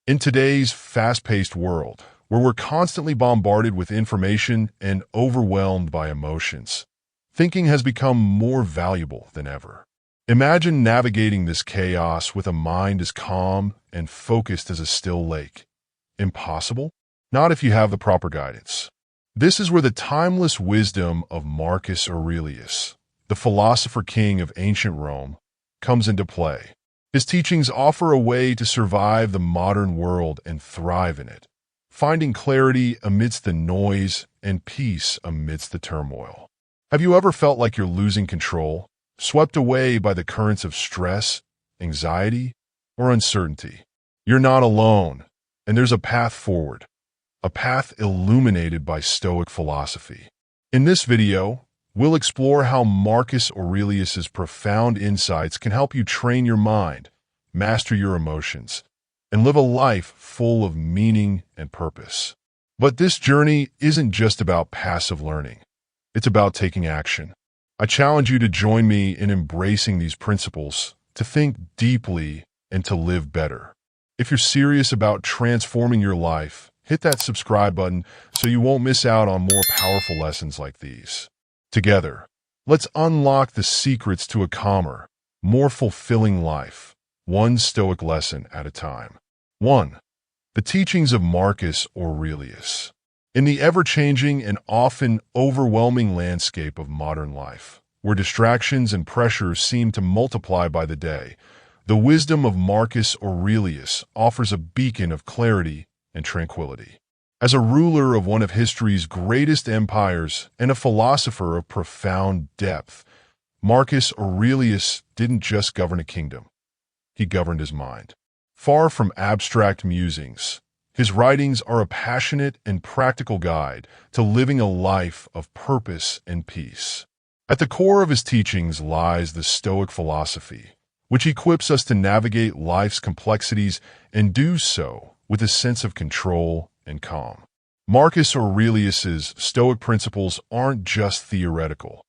In today's fast-paced world, where we're constantly bombarded with information and overwhelmed by emotions, thinking has become more valuable than ever. Imagine navigating this chaos with a mind as calm and focused as a still lake. Impossible? Not if you have the proper guidance. This is where the timeless wisdom of Marcus Aurelius, the philosopher-king of ancient Rome, comes into play. His teachings offer a way to survive the modern world and thrive in it, finding clarity amidst the noise and peace amidst the turmoil. Have you ever felt like you're losing control, swept away by the currents of stress, anxiety, or uncertainty? You're not alone, and there's a path forward, a path illuminated by Stoic philosophy. In this video, we'll explore how Marcus Aurelius's profound insights can help you train your mind, master your emotions, and live a life full of meaning and purpose. But this journey isn't just about passive learning. It's about taking action. I challenge you to join me in embracing these principles, to think deeply, and to live better. If you're serious about transforming your life, hit that subscribe button so you won't miss out on more powerful lessons like these. Together, let's unlock the secrets to a calmer, more fulfilling life, one Stoic lesson at a time. 1. The teachings of Marcus Aurelius. In the ever-changing and often overwhelming landscape of modern life, where distractions and pressures seem to multiply by the day, the wisdom of Marcus Aurelius offers a beacon of clarity and tranquility. As a ruler of one of history's greatest empires and a philosopher of profound depth, Marcus Aurelius didn't just govern a kingdom. He governed his mind. Far from abstract musings, his writings are a passionate and practical guide to living a life of purpose and peace. At the core of his teachings lies the Stoic philosophy, which equips us to navigate life's complexities and do so with a sense of control and calm. Marcus Aurelius's Stoic principles aren't just theoretical.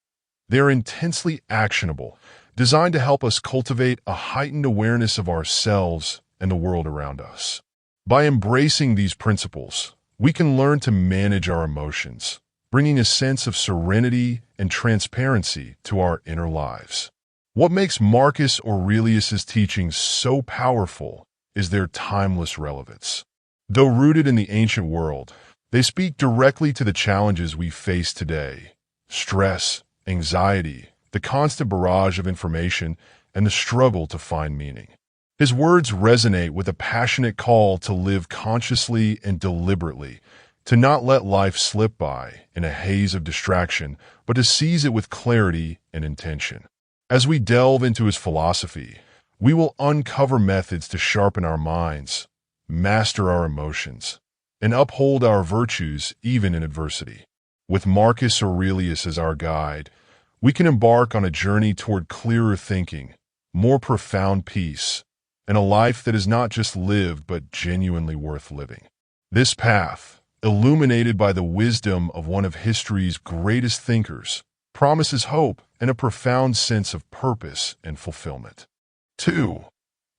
They're intensely actionable, designed to help us cultivate a heightened awareness of ourselves and the world around us. By embracing these principles, we can learn to manage our emotions, bringing a sense of serenity and transparency to our inner lives. What makes Marcus Aurelius's teachings so powerful is their timeless relevance. Though rooted in the ancient world, they speak directly to the challenges we face today: stress, anxiety, the constant barrage of information, and the struggle to find meaning. His words resonate with a passionate call to live consciously and deliberately, to not let life slip by in a haze of distraction, but to seize it with clarity and intention. As we delve into his philosophy, we will uncover methods to sharpen our minds, master our emotions, and uphold our virtues even in adversity. With Marcus Aurelius as our guide, we can embark on a journey toward clearer thinking, more profound peace, and a life that is not just lived but genuinely worth living. This path, illuminated by the wisdom of one of history's greatest thinkers, promises hope and a profound sense of purpose and fulfillment. 2.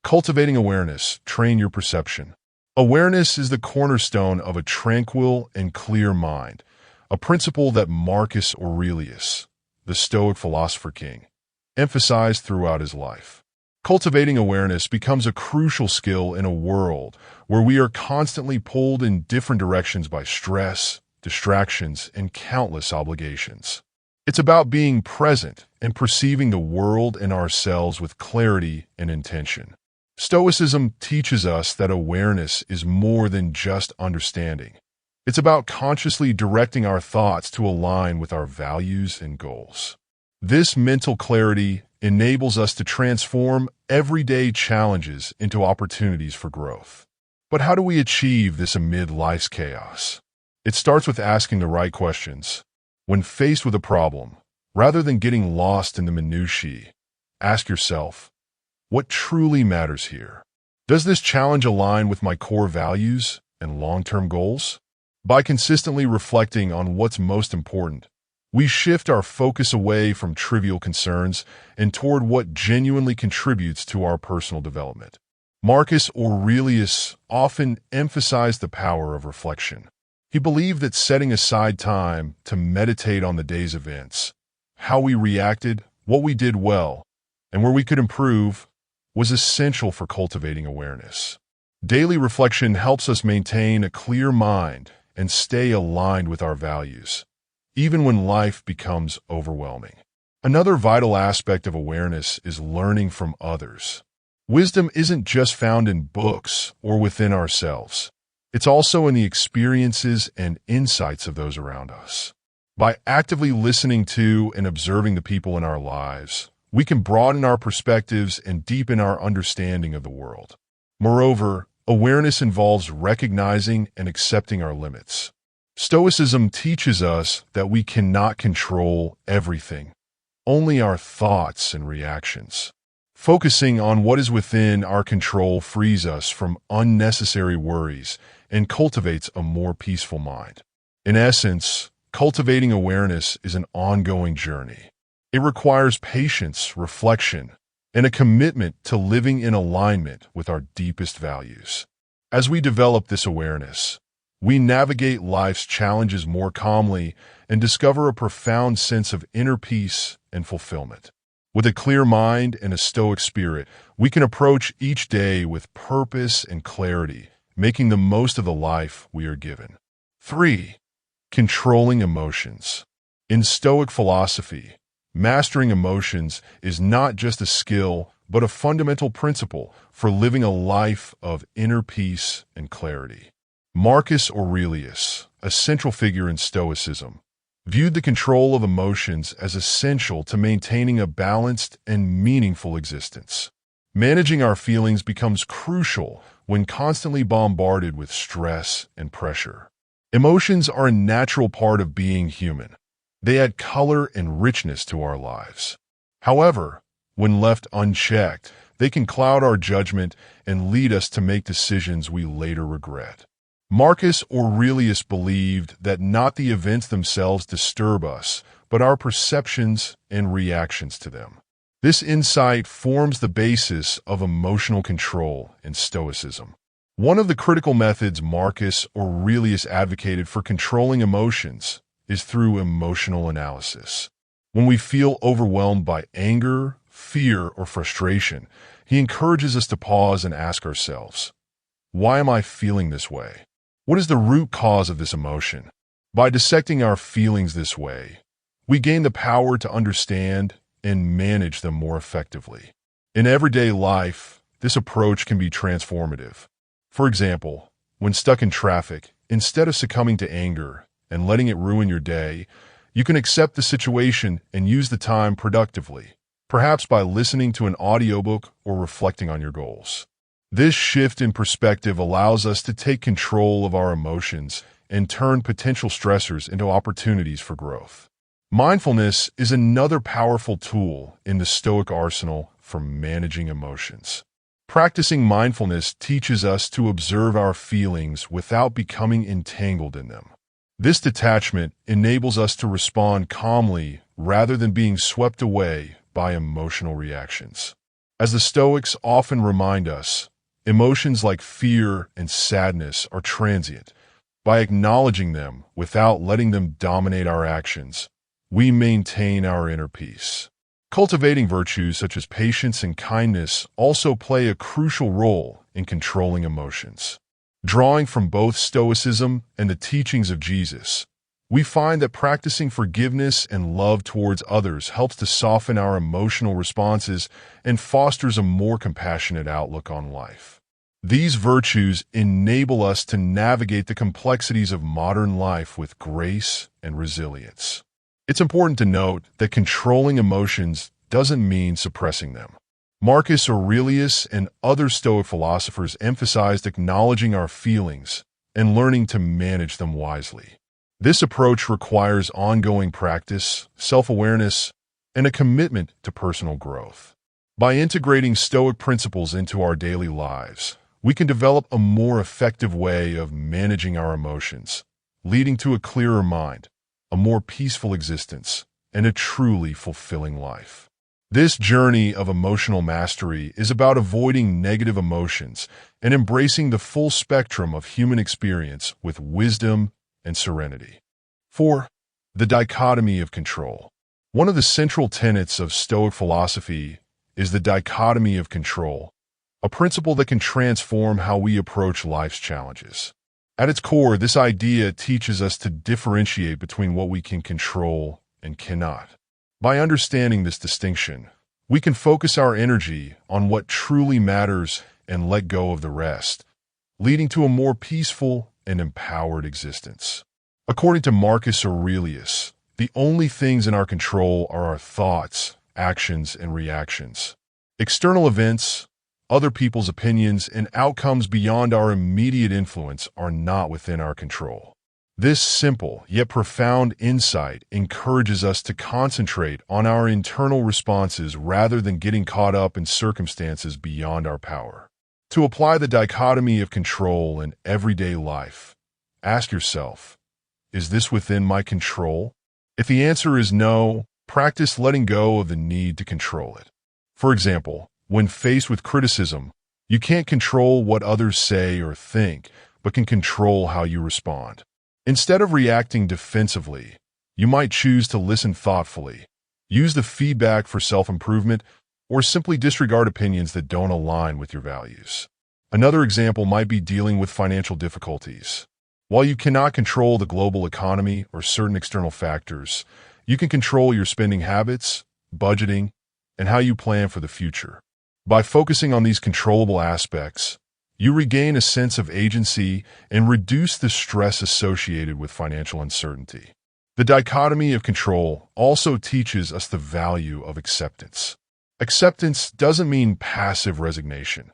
Cultivating awareness, train your perception. Awareness is the cornerstone of a tranquil and clear mind, a principle that Marcus Aurelius, the Stoic philosopher-king, emphasized throughout his life. Cultivating awareness becomes a crucial skill in a world where we are constantly pulled in different directions by stress, distractions, and countless obligations. It's about being present and perceiving the world and ourselves with clarity and intention. Stoicism teaches us that awareness is more than just understanding. It's about consciously directing our thoughts to align with our values and goals. This mental clarity enables us to transform everyday challenges into opportunities for growth. But how do we achieve this amid life's chaos? It starts with asking the right questions. When faced with a problem, rather than getting lost in the minutiae, ask yourself, what truly matters here? Does this challenge align with my core values and long-term goals? By consistently reflecting on what's most important, we shift our focus away from trivial concerns and toward what genuinely contributes to our personal development. Marcus Aurelius often emphasized the power of reflection. He believed that setting aside time to meditate on the day's events, how we reacted, what we did well, and where we could improve, was essential for cultivating awareness. Daily reflection helps us maintain a clear mind and stay aligned with our values, even when life becomes overwhelming. Another vital aspect of awareness is learning from others. Wisdom isn't just found in books or within ourselves. It's also in the experiences and insights of those around us. By actively listening to and observing the people in our lives, we can broaden our perspectives and deepen our understanding of the world. Moreover, awareness involves recognizing and accepting our limits. Stoicism teaches us that we cannot control everything, only our thoughts and reactions. Focusing on what is within our control frees us from unnecessary worries and cultivates a more peaceful mind. In essence, cultivating awareness is an ongoing journey. It requires patience, reflection, and a commitment to living in alignment with our deepest values. As we develop this awareness, we navigate life's challenges more calmly and discover a profound sense of inner peace and fulfillment. With a clear mind and a stoic spirit, we can approach each day with purpose and clarity, making the most of the life we are given. 3. Controlling emotions. In Stoic philosophy, mastering emotions is not just a skill, but a fundamental principle for living a life of inner peace and clarity. Marcus Aurelius, a central figure in Stoicism, viewed the control of emotions as essential to maintaining a balanced and meaningful existence. Managing our feelings becomes crucial when constantly bombarded with stress and pressure. Emotions are a natural part of being human. They add color and richness to our lives. However, when left unchecked, they can cloud our judgment and lead us to make decisions we later regret. Marcus Aurelius believed that not the events themselves disturb us, but our perceptions and reactions to them. This insight forms the basis of emotional control in Stoicism. One of the critical methods Marcus Aurelius advocated for controlling emotions is through emotional analysis. When we feel overwhelmed by anger, fear, or frustration, he encourages us to pause and ask ourselves, why am I feeling this way? What is the root cause of this emotion? By dissecting our feelings this way, we gain the power to understand and manage them more effectively. In everyday life, this approach can be transformative. For example, when stuck in traffic, instead of succumbing to anger and letting it ruin your day, you can accept the situation and use the time productively, perhaps by listening to an audiobook or reflecting on your goals. This shift in perspective allows us to take control of our emotions and turn potential stressors into opportunities for growth. Mindfulness is another powerful tool in the Stoic arsenal for managing emotions. Practicing mindfulness teaches us to observe our feelings without becoming entangled in them. This detachment enables us to respond calmly rather than being swept away by emotional reactions. As the Stoics often remind us, emotions like fear and sadness are transient. By acknowledging them without letting them dominate our actions, we maintain our inner peace. Cultivating virtues such as patience and kindness also play a crucial role in controlling emotions. Drawing from both Stoicism and the teachings of Jesus, we find that practicing forgiveness and love towards others helps to soften our emotional responses and fosters a more compassionate outlook on life. These virtues enable us to navigate the complexities of modern life with grace and resilience. It's important to note that controlling emotions doesn't mean suppressing them. Marcus Aurelius and other Stoic philosophers emphasized acknowledging our feelings and learning to manage them wisely. This approach requires ongoing practice, self-awareness, and a commitment to personal growth. By integrating Stoic principles into our daily lives, we can develop a more effective way of managing our emotions, leading to a clearer mind, a more peaceful existence, and a truly fulfilling life. This journey of emotional mastery is about avoiding negative emotions and embracing the full spectrum of human experience with wisdom and serenity. 4. The dichotomy of control. One of the central tenets of Stoic philosophy is the dichotomy of control, a principle that can transform how we approach life's challenges. At its core, this idea teaches us to differentiate between what we can control and cannot. By understanding this distinction, we can focus our energy on what truly matters and let go of the rest, leading to a more peaceful and empowered existence. According to Marcus Aurelius, the only things in our control are our thoughts, actions, and reactions. External events, other people's opinions, and outcomes beyond our immediate influence are not within our control. This simple yet profound insight encourages us to concentrate on our internal responses rather than getting caught up in circumstances beyond our power. To apply the dichotomy of control in everyday life, ask yourself, is this within my control? If the answer is no, practice letting go of the need to control it. For example, when faced with criticism, you can't control what others say or think, but can control how you respond. Instead of reacting defensively, you might choose to listen thoughtfully, use the feedback for self-improvement, or simply disregard opinions that don't align with your values. Another example might be dealing with financial difficulties. While you cannot control the global economy or certain external factors, you can control your spending habits, budgeting, and how you plan for the future. By focusing on these controllable aspects, you regain a sense of agency and reduce the stress associated with financial uncertainty. The dichotomy of control also teaches us the value of acceptance. Acceptance doesn't mean passive resignation.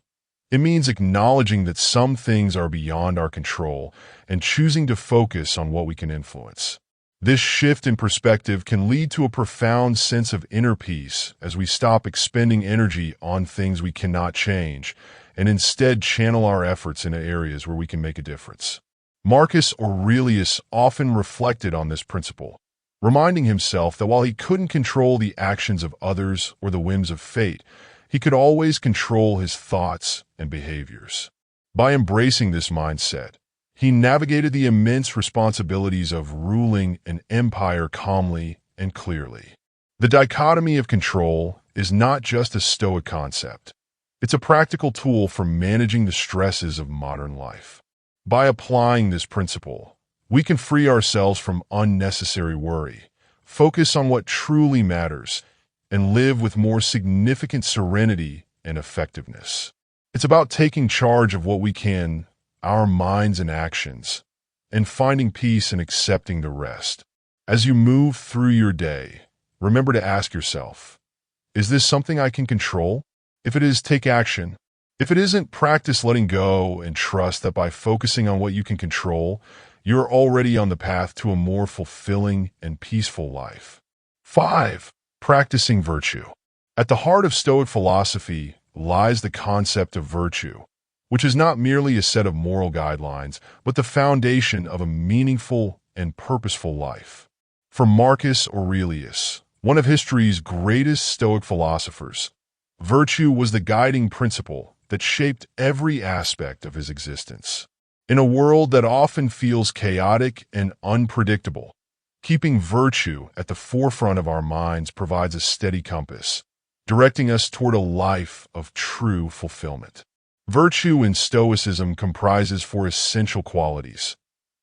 It means acknowledging that some things are beyond our control and choosing to focus on what we can influence. This shift in perspective can lead to a profound sense of inner peace as we stop expending energy on things we cannot change and instead channel our efforts into areas where we can make a difference. Marcus Aurelius often reflected on this principle, reminding himself that while he couldn't control the actions of others or the whims of fate, he could always control his thoughts and behaviors. By embracing this mindset, he navigated the immense responsibilities of ruling an empire calmly and clearly. The dichotomy of control is not just a Stoic concept. It's a practical tool for managing the stresses of modern life. By applying this principle, we can free ourselves from unnecessary worry, focus on what truly matters, and live with more significant serenity and effectiveness. It's about taking charge of what we can, our minds and actions, and finding peace and accepting the rest. As you move through your day, remember to ask yourself, is this something I can control? If it is, take action. If it isn't, practice letting go and trust that by focusing on what you can control, you're already on the path to a more fulfilling and peaceful life. 5. Practicing virtue. At the heart of Stoic philosophy lies the concept of virtue, which is not merely a set of moral guidelines, but the foundation of a meaningful and purposeful life. For Marcus Aurelius, one of history's greatest Stoic philosophers, virtue was the guiding principle that shaped every aspect of his existence. In a world that often feels chaotic and unpredictable, keeping virtue at the forefront of our minds provides a steady compass, directing us toward a life of true fulfillment. Virtue in Stoicism comprises four essential qualities: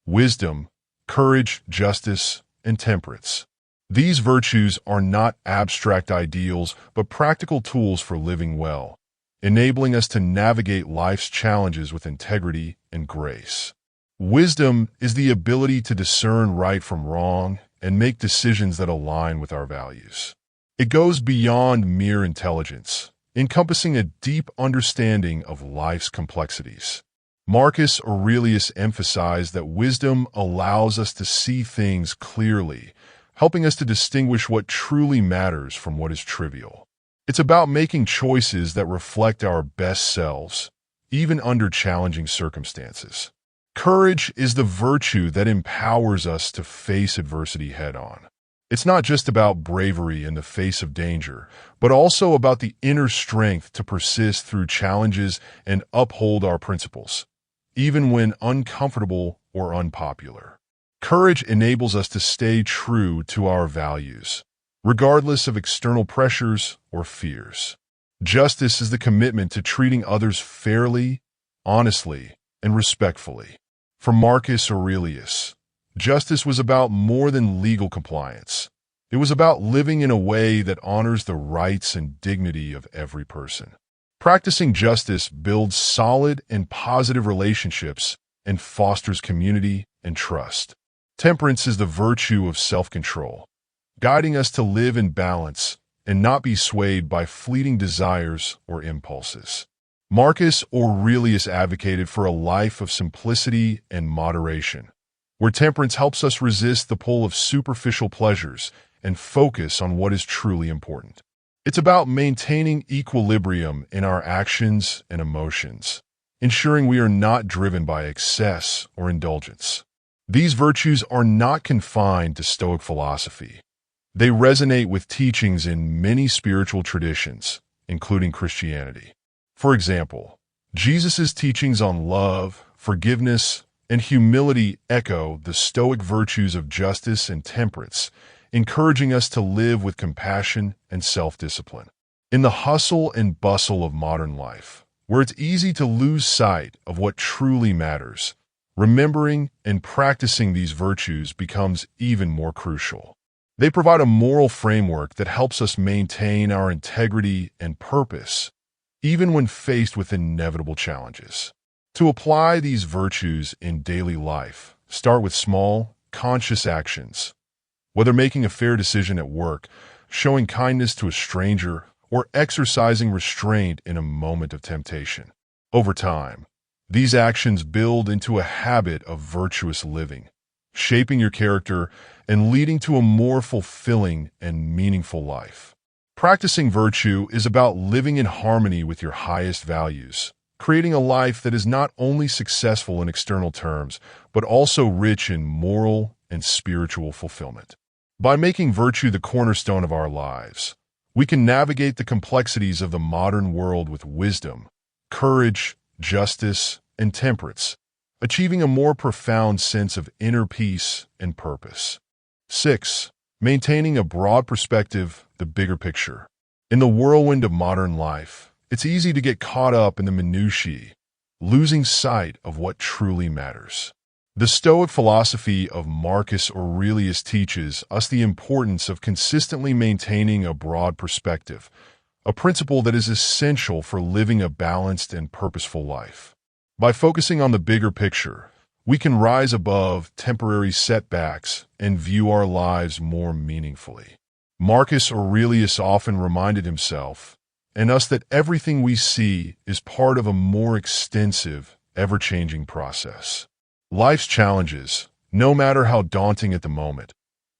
wisdom, courage, justice, and temperance. These virtues are not abstract ideals, but practical tools for living well, enabling us to navigate life's challenges with integrity and grace. Wisdom is the ability to discern right from wrong and make decisions that align with our values. It goes beyond mere intelligence, encompassing a deep understanding of life's complexities. Marcus Aurelius emphasized that wisdom allows us to see things clearly, helping us to distinguish what truly matters from what is trivial. It's about making choices that reflect our best selves, even under challenging circumstances. Courage is the virtue that empowers us to face adversity head-on. It's not just about bravery in the face of danger, but also about the inner strength to persist through challenges and uphold our principles, even when uncomfortable or unpopular. Courage enables us to stay true to our values, regardless of external pressures or fears. Justice is the commitment to treating others fairly, honestly, and respectfully. For Marcus Aurelius, justice was about more than legal compliance. It was about living in a way that honors the rights and dignity of every person. Practicing justice builds solid and positive relationships and fosters community and trust. Temperance is the virtue of self-control, guiding us to live in balance and not be swayed by fleeting desires or impulses. Marcus Aurelius advocated for a life of simplicity and moderation, where temperance helps us resist the pull of superficial pleasures and focus on what is truly important. It's about maintaining equilibrium in our actions and emotions, ensuring we are not driven by excess or indulgence. These virtues are not confined to Stoic philosophy. They resonate with teachings in many spiritual traditions, including Christianity. For example, Jesus' teachings on love, forgiveness, and humility echo the Stoic virtues of justice and temperance, encouraging us to live with compassion and self-discipline. In the hustle and bustle of modern life, where it's easy to lose sight of what truly matters, remembering and practicing these virtues becomes even more crucial. They provide a moral framework that helps us maintain our integrity and purpose, even when faced with inevitable challenges. To apply these virtues in daily life, start with small, conscious actions. Whether making a fair decision at work, showing kindness to a stranger, or exercising restraint in a moment of temptation. Over time, these actions build into a habit of virtuous living, shaping your character and leading to a more fulfilling and meaningful life. Practicing virtue is about living in harmony with your highest values, creating a life that is not only successful in external terms, but also rich in moral and spiritual fulfillment. By making virtue the cornerstone of our lives, we can navigate the complexities of the modern world with wisdom, courage, justice, and temperance, achieving a more profound sense of inner peace and purpose. 6. Maintaining a broad perspective, the bigger picture. In the whirlwind of modern life, it's easy to get caught up in the minutiae, losing sight of what truly matters. The Stoic philosophy of Marcus Aurelius teaches us the importance of consistently maintaining a broad perspective, a principle that is essential for living a balanced and purposeful life. By focusing on the bigger picture, we can rise above temporary setbacks and view our lives more meaningfully. Marcus Aurelius often reminded himself and us that everything we see is part of a more extensive, ever-changing process. Life's challenges, no matter how daunting at the moment,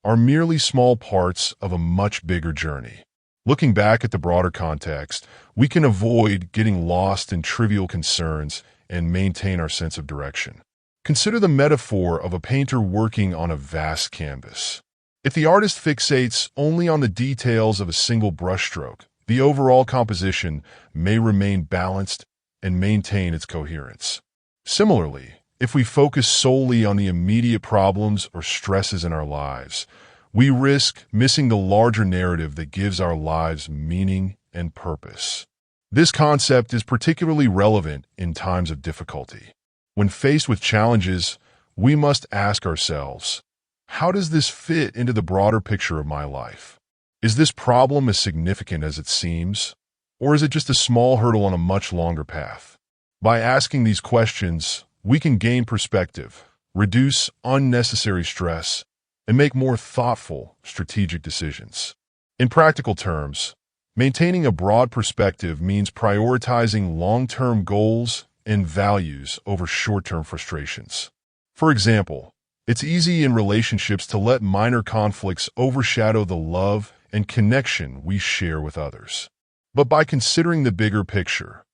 are merely small parts of a much bigger journey. Looking back at the broader context, we can avoid getting lost in trivial concerns and maintain our sense of direction. Consider the metaphor of a painter working on a vast canvas. If the artist fixates only on the details of a single brushstroke, the overall composition may remain balanced and maintain its coherence. Similarly, if we focus solely on the immediate problems or stresses in our lives, we risk missing the larger narrative that gives our lives meaning and purpose. This concept is particularly relevant in times of difficulty. When faced with challenges, we must ask ourselves, how does this fit into the broader picture of my life? Is this problem as significant as it seems, or is it just a small hurdle on a much longer path? By asking these questions, we can gain perspective, reduce unnecessary stress, and make more thoughtful, strategic decisions. In practical terms, maintaining a broad perspective means prioritizing long-term goals and values over short-term frustrations. For example, it's easy in relationships to let minor conflicts overshadow the love and connection we share with others. But by considering the bigger picture,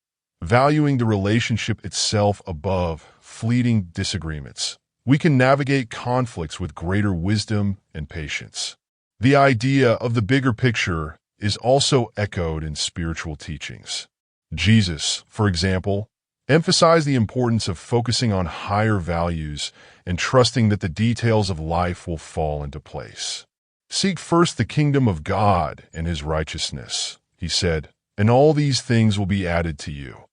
valuing the relationship itself above fleeting disagreements, we can navigate conflicts with greater wisdom and patience. The idea of the bigger picture is also echoed in spiritual teachings. Jesus, for example, emphasized the importance of focusing on higher values and trusting that the details of life will fall into place. Seek first the kingdom of God and his righteousness, he said, and all these things will be added to you.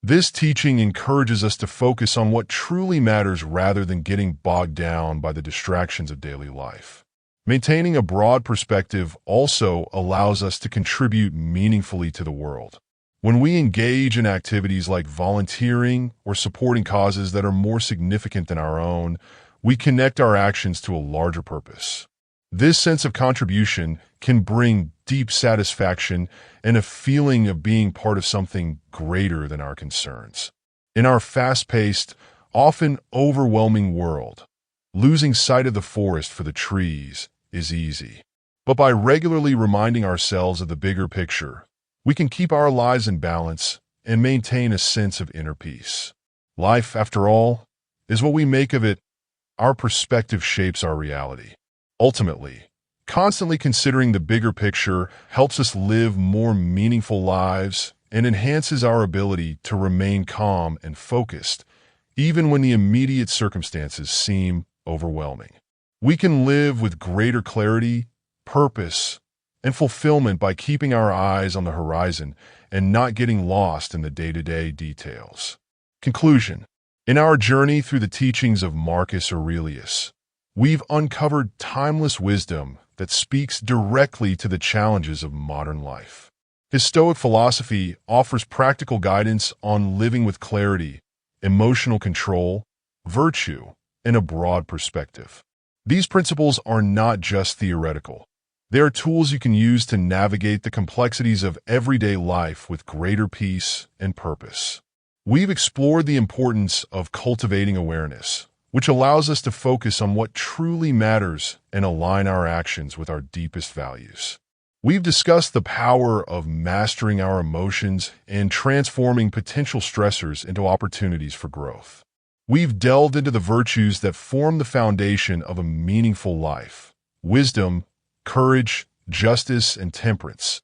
This teaching encourages us to focus on what truly matters rather than getting bogged down by the distractions of daily life. Maintaining a broad perspective also allows us to contribute meaningfully to the world. When we engage in activities like volunteering or supporting causes that are more significant than our own, we connect our actions to a larger purpose. This sense of contribution can bring deep satisfaction and a feeling of being part of something greater than our concerns. In our fast-paced, often overwhelming world, losing sight of the forest for the trees is easy. But by regularly reminding ourselves of the bigger picture, we can keep our lives in balance and maintain a sense of inner peace. Life, after all, is what we make of it. Our perspective shapes our reality. Ultimately, constantly considering the bigger picture helps us live more meaningful lives and enhances our ability to remain calm and focused, even when the immediate circumstances seem overwhelming. We can live with greater clarity, purpose, and fulfillment by keeping our eyes on the horizon and not getting lost in the day-to-day details. Conclusion. In our journey through the teachings of Marcus Aurelius, we've uncovered timeless wisdom that speaks directly to the challenges of modern life. His Stoic philosophy offers practical guidance on living with clarity, emotional control, virtue, and a broad perspective. These principles are not just theoretical. They are tools you can use to navigate the complexities of everyday life with greater peace and purpose. We've explored the importance of cultivating awareness, which allows us to focus on what truly matters and align our actions with our deepest values. We've discussed the power of mastering our emotions and transforming potential stressors into opportunities for growth. We've delved into the virtues that form the foundation of a meaningful life: wisdom, courage, justice, and temperance,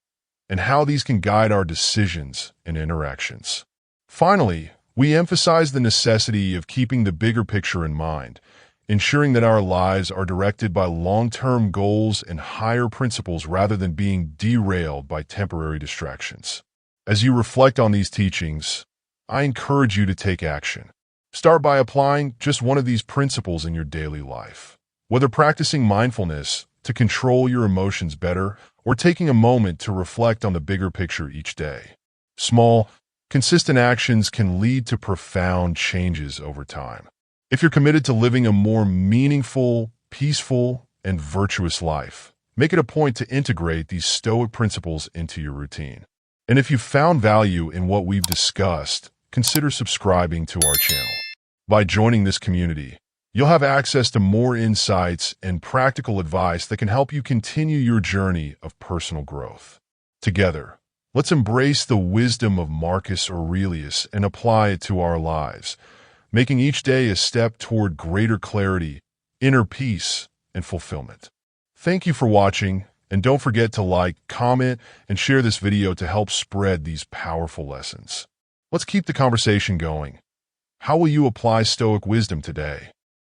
and how these can guide our decisions and interactions. Finally, we emphasize the necessity of keeping the bigger picture in mind, ensuring that our lives are directed by long-term goals and higher principles rather than being derailed by temporary distractions. As you reflect on these teachings, I encourage you to take action. Start by applying just one of these principles in your daily life. Whether practicing mindfulness to control your emotions better or taking a moment to reflect on the bigger picture each day. Small, consistent actions can lead to profound changes over time. If you're committed to living a more meaningful, peaceful, and virtuous life, make it a point to integrate these Stoic principles into your routine. And if you've found value in what we've discussed, consider subscribing to our channel. By joining this community, you'll have access to more insights and practical advice that can help you continue your journey of personal growth. Together, let's embrace the wisdom of Marcus Aurelius and apply it to our lives, making each day a step toward greater clarity, inner peace, and fulfillment. Thank you for watching, and don't forget to like, comment, and share this video to help spread these powerful lessons. Let's keep the conversation going. How will you apply Stoic wisdom today?